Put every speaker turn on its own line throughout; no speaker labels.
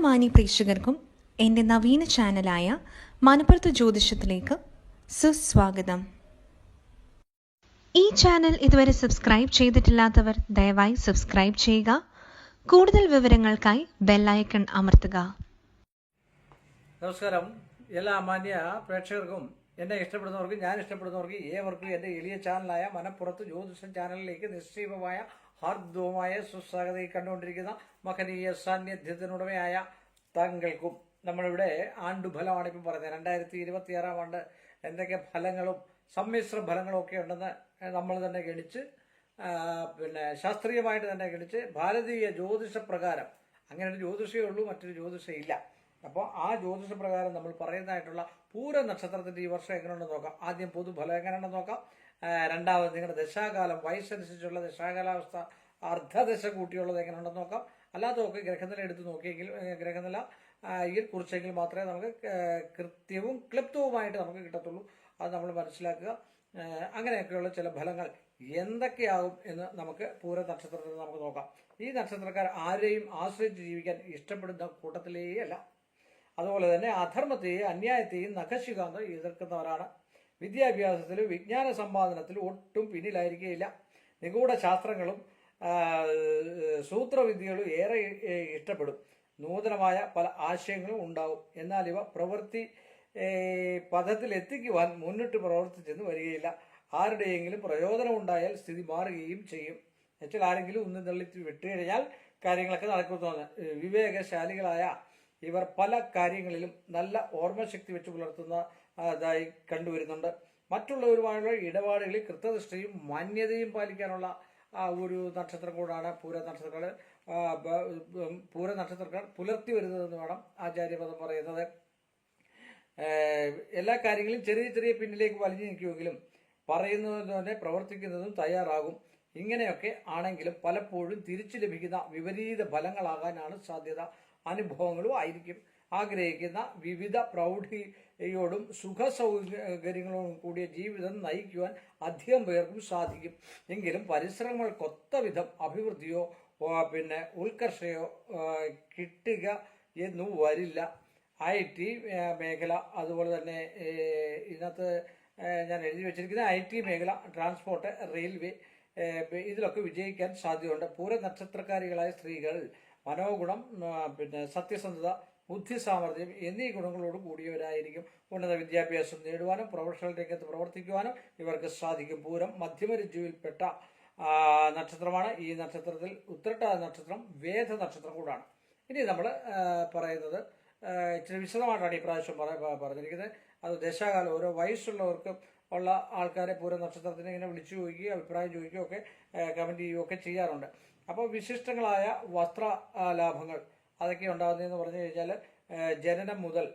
മാന്യ പ്രേക്ഷകർക്കും എൻ്റെ നവീന ചാനലായ മനപ്പുറത്ത് ജ്യോതിഷത്തിലേക്ക് സുസ്വാഗതം. ഈ ചാനൽ ഇതുവരെ സബ്സ്ക്രൈബ് ചെയ്തിട്ടില്ലാത്തവർ ദയവായി സബ്സ്ക്രൈബ് ചെയ്യുക. കൂടുതൽ വിവരങ്ങൾക്കായി ബെല്ലൈക്കൺ അമർത്തുക.
നമസ്കാരം. എല്ലാ മാന്യ പ്രേക്ഷകർക്കും എന്നെ ഇഷ്ടപ്പെടുന്നവർക്കും ഞാൻ ഇഷ്ടപ്പെടുന്നവർക്കും ഏവർക്കും എൻ്റെ എളിയ ചാനലായ മനപ്പുറത്ത് ജ്യോതിഷം ചാനലിലേക്ക് നിശ്ചയമായ ഹാർദവുമായ സുസ്വാഗതം കണ്ടുകൊണ്ടിരിക്കുന്ന മഹനീയ സാന്നിധ്യത്തിനുടമയായ താങ്കൾക്കും. നമ്മളിവിടെ ആണ്ടുഫലമാണ് ഇപ്പം പറയുന്നത്. 2026 ആണ്ട് എന്തൊക്കെ ഫലങ്ങളും സമ്മിശ്ര ഫലങ്ങളും ഒക്കെ ഉണ്ടെന്ന് നമ്മൾ തന്നെ ഗണിച്ച് ശാസ്ത്രീയമായിട്ട് തന്നെ ഗണിച്ച് ഭാരതീയ ജ്യോതിഷപ്രകാരം, അങ്ങനെ ഒരു ജ്യോതിഷമേ ഉള്ളൂ, മറ്റൊരു ജ്യോതിഷം ഇല്ല. അപ്പോൾ ആ ജ്യോതിഷപ്രകാരം നമ്മൾ പറയുന്നതായിട്ടുള്ള പൂര നക്ഷത്രത്തിൻ്റെ ഈ വർഷം എങ്ങനെയുണ്ടെന്ന് നോക്കാം. ആദ്യം പൊതുഫലം എങ്ങനെയുണ്ടെന്ന് നോക്കാം. രണ്ടാമത് നിങ്ങളുടെ ദശാകാലം, വയസ്സനുസരിച്ചുള്ള ദശാകാലാവസ്ഥ, അർദ്ധദശ കൂട്ടിയുള്ളത് എങ്ങനെയുണ്ടെന്ന് നോക്കാം. അല്ലാത്തതൊക്കെ ഗ്രഹനില എടുത്ത് നോക്കിയെങ്കിൽ ഗ്രഹനില കുറിച്ചെങ്കിൽ മാത്രമേ നമുക്ക് കൃത്യവും ക്ലിപ്തവുമായിട്ട് നമുക്ക് കിട്ടത്തുള്ളൂ. അത് നമ്മൾ മനസ്സിലാക്കുക. അങ്ങനെയൊക്കെയുള്ള ചില ഫലങ്ങൾ എന്തൊക്കെയാകും എന്ന് നമുക്ക് പൂര നക്ഷത്രത്തിൽ നമുക്ക് നോക്കാം. ഈ നക്ഷത്രക്കാർ ആരെയും ആശ്രയിച്ച് ജീവിക്കാൻ ഇഷ്ടപ്പെടുന്ന കൂട്ടത്തിലേ അല്ല. അതുപോലെ തന്നെ അധർമ്മത്തെയും അന്യായത്തെയും നഖശികാന്തം എതിർക്കുന്നവരാണ്. വിദ്യാഭ്യാസത്തിലും വിജ്ഞാന സമ്പാദനത്തിലും ഒട്ടും പിന്നിലായിരിക്കുകയില്ല. നിഗൂഢ ശാസ്ത്രങ്ങളും സൂത്രവിദ്യകളും ഏറെ ഇഷ്ടപ്പെടും. നൂതനമായ പല ആശയങ്ങളും ഉണ്ടാവും. എന്നാൽ ഇവ പ്രവൃത്തി പദത്തിൽ എത്തിക്കുവാൻ മുന്നിട്ട് പ്രവർത്തിച്ചെന്ന് വരികയില്ല. ആരുടെയെങ്കിലും പ്രയോജനം ഉണ്ടായാൽ സ്ഥിതി മാറുകയും ചെയ്യും. എന്നുവെച്ചാൽ ആരെങ്കിലും ഒന്ന് തള്ളി വിട്ടുകഴിഞ്ഞാൽ കാര്യങ്ങളൊക്കെ നടക്കുമെന്നാണ്. വിവേകശാലികളായ ഇവർ പല കാര്യങ്ങളിലും നല്ല ഓർമ്മശക്തി വെച്ച് പുലർത്തുന്നതായി കണ്ടുവരുന്നുണ്ട്. മറ്റുള്ളവരുമായുള്ള ഇടപാടുകളിൽ കൃത്യനിഷ്ഠയും മാന്യതയും പാലിക്കാനുള്ള ഒരു നക്ഷത്രം കൂടാണ് പൂര നക്ഷത്രക്കാർ. പൂര നക്ഷത്രക്കാർ പുലർത്തി വരുന്നതെന്ന് വേണം ആചാര്യപദം പറയുന്നത്. എല്ലാ കാര്യങ്ങളും ചെറിയ ചെറിയ പിന്നിലേക്ക് വലിഞ്ഞു നിൽക്കുമെങ്കിലും പറയുന്നതും തന്നെ പ്രവർത്തിക്കുന്നതും തയ്യാറാകും. ഇങ്ങനെയൊക്കെ ആണെങ്കിലും പലപ്പോഴും തിരിച്ചു ലഭിക്കുന്ന വിപരീത ഫലങ്ങളാകാനാണ് സാധ്യത. അനുഭവങ്ങളും ആയിരിക്കും. ആഗ്രഹിക്കുന്ന വിവിധ പ്രൗഢിയോടും സുഖ സൗകര്യങ്ങളോടും കൂടിയ ജീവിതം നയിക്കുവാൻ അധികം പേർക്കും സാധിക്കും. എങ്കിലും പരിശ്രമങ്ങൾക്കൊത്ത വിധം അഭിവൃദ്ധിയോ ഉത്കർഷയോ കിട്ടുക എന്നും വരില്ല. IT മേഖല, അതുപോലെ തന്നെ ഇതിനകത്ത് ഞാൻ എഴുതി വെച്ചിരിക്കുന്ന IT മേഖല, ട്രാൻസ്പോർട്ട്, റെയിൽവേ, ഇതിലൊക്കെ വിജയിക്കാൻ സാധ്യതയുണ്ട്. പൂര നക്ഷത്രക്കാരികളായ സ്ത്രീകൾ മനോഗുണം, സത്യസന്ധത, ബുദ്ധി സാമർഥ്യം എന്നീ ഗുണങ്ങളോട് കൂടിയവരായിരിക്കും. ഉന്നത വിദ്യാഭ്യാസം നേടുവാനും പ്രൊഫഷണൽ രംഗത്ത് പ്രവർത്തിക്കുവാനും ഇവർക്ക് സാധിക്കും. പൂരം മധ്യമരജ്ജുവിൽപ്പെട്ട നക്ഷത്രമാണ്. ഈ നക്ഷത്രത്തിൽ ഉത്രട്ട നക്ഷത്രം വേദ നക്ഷത്രം കൂടാണ്. ഇനി നമ്മൾ പറയുന്നത് ഇച്ചിരി വിശദമായിട്ടാണ് ഈ പ്രാവശ്യം പറഞ്ഞിരിക്കുന്നത്. അത് ദശാകാലം ഓരോ വയസ്സുള്ളവർക്ക് ഉള്ള ആൾക്കാരെ പൂര നക്ഷത്രത്തിന് ഇങ്ങനെ വിളിച്ചു ചോദിക്കുകയും അഭിപ്രായം ചോദിക്കുകയും ഒക്കെ കമൻറ്റ് ചെയ്യുകയൊക്കെ ചെയ്യാറുണ്ട്. അപ്പോൾ വിശിഷ്ടങ്ങളായ വസ്ത്ര ലാഭങ്ങൾ അതൊക്കെ ഉണ്ടാകുന്നതെന്ന് പറഞ്ഞു കഴിഞ്ഞാൽ ജനനം മുതൽ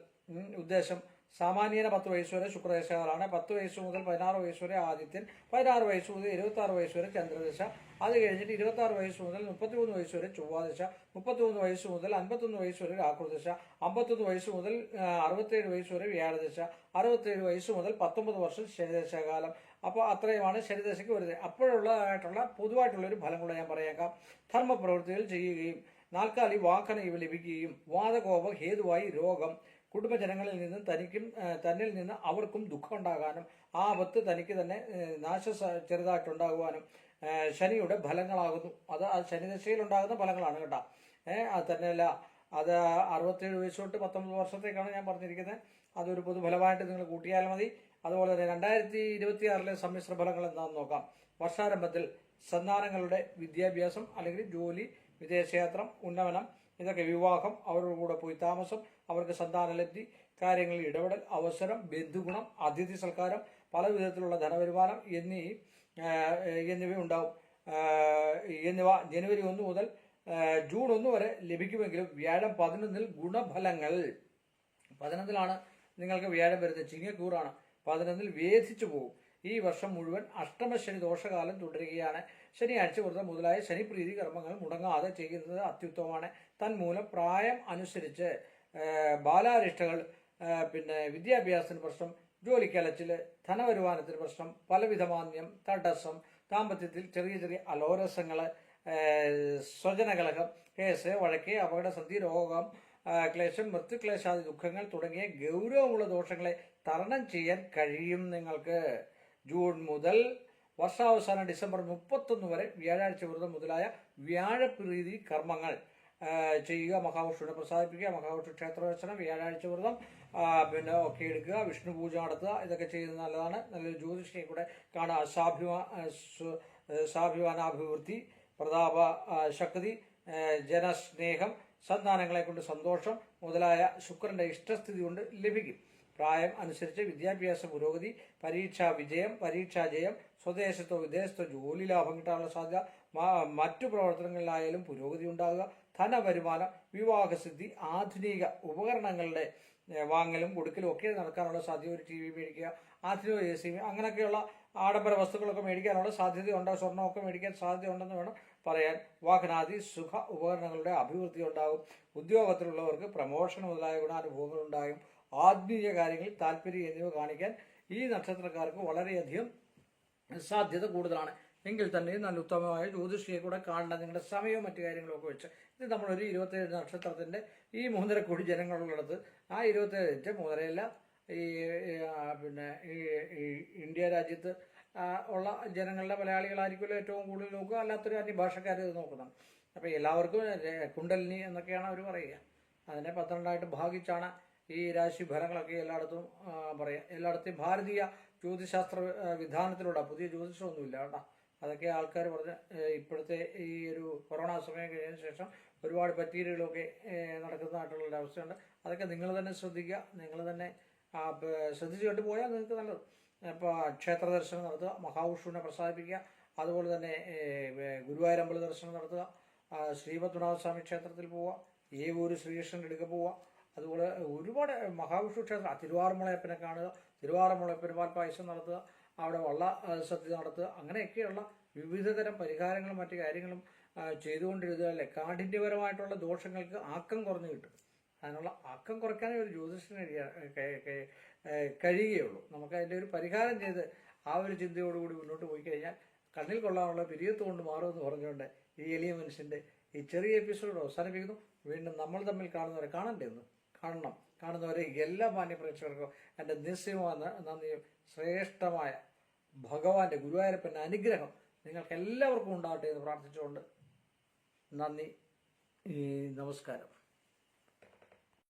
ഉദ്ദേശം സാമാന്യേന 10 വയസ്സ് വരെ ശുക്രദശകളാണ്. 10 വയസ്സ് മുതൽ 16 വയസ്സ് വരെ ആദിത്യൻ, 16 വയസ്സ് മുതൽ 26 വയസ്സ് വരെ ചന്ദ്രദശ, അത് കഴിഞ്ഞിട്ട് 26 വയസ്സ് മുതൽ 33 വയസ്സ് വരെ ചൊവ്വാദശ, 33 വയസ്സ് മുതൽ 51 വയസ്സ് വരെ രാഹുദശ, 51 വയസ്സ് മുതൽ 67 വയസ്സ് വരെ വ്യാഴദശ, 67 വയസ്സ് മുതൽ 19 വർഷം ശനിദശാകാലം. അപ്പോൾ അത്രയുമാണ് ശനിദശയ്ക്ക് വരുന്നത്. അപ്പോഴുള്ളതായിട്ടുള്ള പൊതുവായിട്ടുള്ളൊരു ഫലം കൂടെ ഞാൻ പറയാം. ധർമ്മപ്രവൃത്തികൾ ചെയ്യുകയും നാൽക്കാലി വാഹനം ഇവ ലഭിക്കുകയും വാദകോപം ഹേതുവായി രോഗം, കുടുംബജനങ്ങളിൽ നിന്നും തന്നിൽ നിന്ന് അവർക്കും ദുഃഖം ഉണ്ടാകാനും ആപത്ത് തനിക്ക് തന്നെ നാശം ചെറുതായിട്ടുണ്ടാകുവാനും ശനിയുടെ ഫലങ്ങളാകുന്നു. അത് ശനിദശയിലുണ്ടാകുന്ന ഫലങ്ങളാണ് കേട്ടോ. അത് തന്നെയല്ല, അത് 67 വയസ്സ് തൊട്ട് 19 വർഷത്തേക്കാണ് ഞാൻ പറഞ്ഞിരിക്കുന്നത്. അതൊരു പൊതുഫലമായിട്ട് നിങ്ങൾ കൂട്ടിയാൽ മതി. അതുപോലെ തന്നെ 2026 സമ്മിശ്ര ഫലങ്ങൾ എന്താണെന്ന് നോക്കാം. വർഷാരംഭത്തിൽ സന്താനങ്ങളുടെ വിദ്യാഭ്യാസം അല്ലെങ്കിൽ ജോലി, വിദേശയാത്ര, ഉന്നമനം, ഇതൊക്കെ വിവാഹം, അവരുടെ കൂടെ പോയി താമസം, അവർക്ക് സന്താനലബ്ധി, കാര്യങ്ങളിൽ ഇടപെടൽ, അവസരം, ബന്ധുഗുണം, അതിഥി സൽക്കാരം, പല വിധത്തിലുള്ള ധനവരുമാനം എന്നിവ ഉണ്ടാവും. എന്നിവ ജനുവരി 1 മുതൽ ജൂൺ 1 വരെ ലഭിക്കുമെങ്കിലും വ്യാഴം 11 ഗുണഫലങ്ങൾ, 11 നിങ്ങൾക്ക് വ്യാഴം വരുന്നത്, ചിങ്ങക്കൂറാണ്, 11 വേധിച്ചു പോകും. ഈ വർഷം മുഴുവൻ അഷ്ടമശനി ദോഷകാലം തുടരുകയാണ്. ശനിയാഴ്ച വ്രതം മുതലായ ശനിപ്രീതി കർമ്മങ്ങൾ മുടങ്ങാതെ ചെയ്യുന്നത് അത്യുത്തമമാണ്. തന്മൂലം പ്രായം അനുസരിച്ച് ബാലാരിഷ്ടകൾ, വിദ്യാഭ്യാസത്തിന് പ്രശ്നം, ജോലിക്കലച്ചിൽ, ധനവരുമാനത്തിന് പ്രശ്നം, പലവിധമാന്യം, തടസ്സം, ദാമ്പത്യത്തിൽ ചെറിയ ചെറിയ അലോരസങ്ങൾ, സ്വജനകലഹം, കേസ്, വഴക്ക്, അപകടസന്ധി, രോഗം, ക്ലേശം, മൃത്യുക്ലേശാദി ദുഃഖങ്ങൾ തുടങ്ങിയ ഗൗരവമുള്ള ദോഷങ്ങളെ തരണം ചെയ്യാൻ കഴിയും നിങ്ങൾക്ക്. ജൂൺ മുതൽ വർഷാവസാനം ഡിസംബർ 31 വരെ വ്യാഴാഴ്ച വ്രതം മുതലായ വ്യാഴപ്രീതി കർമ്മങ്ങൾ ചെയ്യുക. മഹാവിഷ്ണുവിനെ പ്രസാദിപ്പിക്കുക, മഹാവിഷ്ണു ക്ഷേത്ര ദർശനം, വ്യാഴാഴ്ച വ്രതം പിന്നെ ഒക്കെ എടുക്കുക, വിഷ്ണു പൂജ നടത്തുക. ഇതൊക്കെ ചെയ്യുന്നത് നല്ലതാണ്. നല്ലൊരു ജ്യോതിഷിയെ കൂടെ കാണുക. സാഭിമാനാഭിവൃദ്ധി, പ്രതാപ ശക്തി, ജനസ്നേഹം, സന്താനങ്ങളെ കൊണ്ട് സന്തോഷം മുതലായ ശുക്രന്റെ ഇഷ്ടസ്ഥിതി കൊണ്ട് ലഭിക്കും. പ്രായം അനുസരിച്ച് വിദ്യാഭ്യാസ പുരോഗതി, പരീക്ഷാ വിജയം, പരീക്ഷാജയം, സ്വദേശത്തോ വിദേശത്തോ ജോലി ലാഭം കിട്ടാനുള്ള സാധ്യത, മറ്റു പ്രവർത്തനങ്ങളിലായാലും പുരോഗതി ഉണ്ടാകുക, ധനവരുമാനം, വിവാഹസിദ്ധി, ആധുനിക ഉപകരണങ്ങളുടെ വാങ്ങലും കൊടുക്കലും ഒക്കെ നടക്കാനുള്ള സാധ്യത. ഒരു TV മേടിക്കുക, ആധുനിക AC, അങ്ങനെയൊക്കെയുള്ള ആഡംബര വസ്തുക്കളൊക്കെ മേടിക്കാനുള്ള സാധ്യതയുണ്ട്. സ്വർണ്ണമൊക്കെ മേടിക്കാൻ സാധ്യതയുണ്ടെന്ന് വേണം പറയാൻ. വാഹനാദി സുഖ ഉപകരണങ്ങളുടെ അഭിവൃദ്ധി ഉണ്ടാകും. ഉദ്യോഗത്തിലുള്ളവർക്ക് പ്രമോഷൻ മുതലായ ഗുണാനുഭവങ്ങൾ ഉണ്ടാകും. ആത്മീയ കാര്യങ്ങളിൽ താല്പര്യം എന്നിവ കാണിക്കാൻ ഈ നക്ഷത്രക്കാർക്ക് വളരെയധികം സാധ്യത കൂടുതലാണ്. എങ്കിൽ തന്നെ നല്ല ഉത്തമമായ ജ്യോതിഷിയെ കൂടെ കാണണം. നിങ്ങളുടെ സമയവും മറ്റു കാര്യങ്ങളൊക്കെ വെച്ച് ഇത് നമ്മളൊരു 27 നക്ഷത്രത്തിൻ്റെ ഈ 3.5 കോടി ജനങ്ങളുള്ളത്. ആ 27 3.5 ഈ പിന്നെ ഈ ഇന്ത്യ രാജ്യത്ത് ഉള്ള ജനങ്ങളുടെ മലയാളികളായിരിക്കുമല്ലോ ഏറ്റവും കൂടുതൽ നോക്കുക. അല്ലാത്തൊരു അന്യഭാഷക്കാർ ഇത് നോക്കുന്നത്. അപ്പോൾ എല്ലാവർക്കും കുണ്ടലിനി എന്നൊക്കെയാണ് അവർ പറയുക. അതിനെ 12 ഭാഗിച്ചാണ് ഈ രാശി ഫലങ്ങളൊക്കെ എല്ലായിടത്തും പറയാം. എല്ലായിടത്തെയും ഭാരതീയ ജ്യോതിശാസ്ത്ര വിധാനത്തിലൂടെ പുതിയ ജ്യോതിഷമൊന്നുമില്ല കേട്ടോ. അതൊക്കെ ആൾക്കാർ പറഞ്ഞ് ഇപ്പോഴത്തെ ഈ ഒരു കൊറോണ സമയം കഴിഞ്ഞതിന് ശേഷം ഒരുപാട് പറ്റീരികളൊക്കെ നടക്കുന്നതായിട്ടുള്ളൊരു അവസ്ഥയുണ്ട്. അതൊക്കെ നിങ്ങൾ തന്നെ ശ്രദ്ധിക്കുക. നിങ്ങൾ തന്നെ ശ്രദ്ധിച്ചു കണ്ടു പോയാൽ നിങ്ങൾക്ക് നല്ലത്. ഇപ്പോൾ ക്ഷേത്ര ദർശനം നടത്തുക, മഹാവിഷ്ണുവിനെ പ്രസാദിപ്പിക്കുക. അതുപോലെ തന്നെ ഗുരുവായൂരമ്പല ദർശനം നടത്തുക, ശ്രീപത്മനാഭസ്വാമി ക്ഷേത്രത്തിൽ പോവുക, ഏവൂർ ശ്രീകൃഷ്ണൻ്റെ അടുക്ക പോവുക. അതുപോലെ ഒരുപാട് മഹാവിഷ്ണു ക്ഷേത്രം, തിരുവാറന്മുളയപ്പനെ കാണുക, തിരുവാറന്മുളയപ്പന് പാൽപ്പായസം നടത്തുക, അവിടെ വള്ള സദ്യ നടത്തുക. അങ്ങനെയൊക്കെയുള്ള വിവിധതരം പരിഹാരങ്ങളും മറ്റു കാര്യങ്ങളും ചെയ്തുകൊണ്ടിരുന്നാലേ കാഠിന്യപരമായിട്ടുള്ള ദോഷങ്ങൾക്ക് ആക്കം കുറഞ്ഞു കിട്ടും. അതിനുള്ള ആക്കം കുറയ്ക്കാനേ ഒരു ജ്യോതിഷത്തിന് കഴിയുകയുള്ളൂ. നമുക്ക് അതിൻ്റെ ഒരു പരിഹാരം ചെയ്ത് ആ ഒരു ചിന്തയോടുകൂടി മുന്നോട്ട് പോയി കഴിഞ്ഞാൽ കണ്ണിൽ കൊള്ളാനുള്ള പിരിയത്ത് കൊണ്ട് മാറുമെന്ന് പറഞ്ഞുകൊണ്ട് ഈ എളിയ മനുഷ്യൻ്റെ ഈ ചെറിയ എപ്പിസോഡ് അവസാനിപ്പിക്കുന്നു. വീണ്ടും നമ്മൾ തമ്മിൽ കാണുന്നവരെ കാണുന്നവരെ എല്ലാ മാന്യ പ്രേക്ഷകർക്കും എൻ്റെ നിശ്ചയമായ നന്ദിയും ശ്രേഷ്ഠമായ ഭഗവാന്റെ ഗുരുവായൂരപ്പൻ്റെ അനുഗ്രഹം നിങ്ങൾക്ക് എല്ലാവർക്കും ഉണ്ടാകട്ടെ എന്ന് പ്രാർത്ഥിച്ചുകൊണ്ട് നന്ദി, നമസ്കാരം.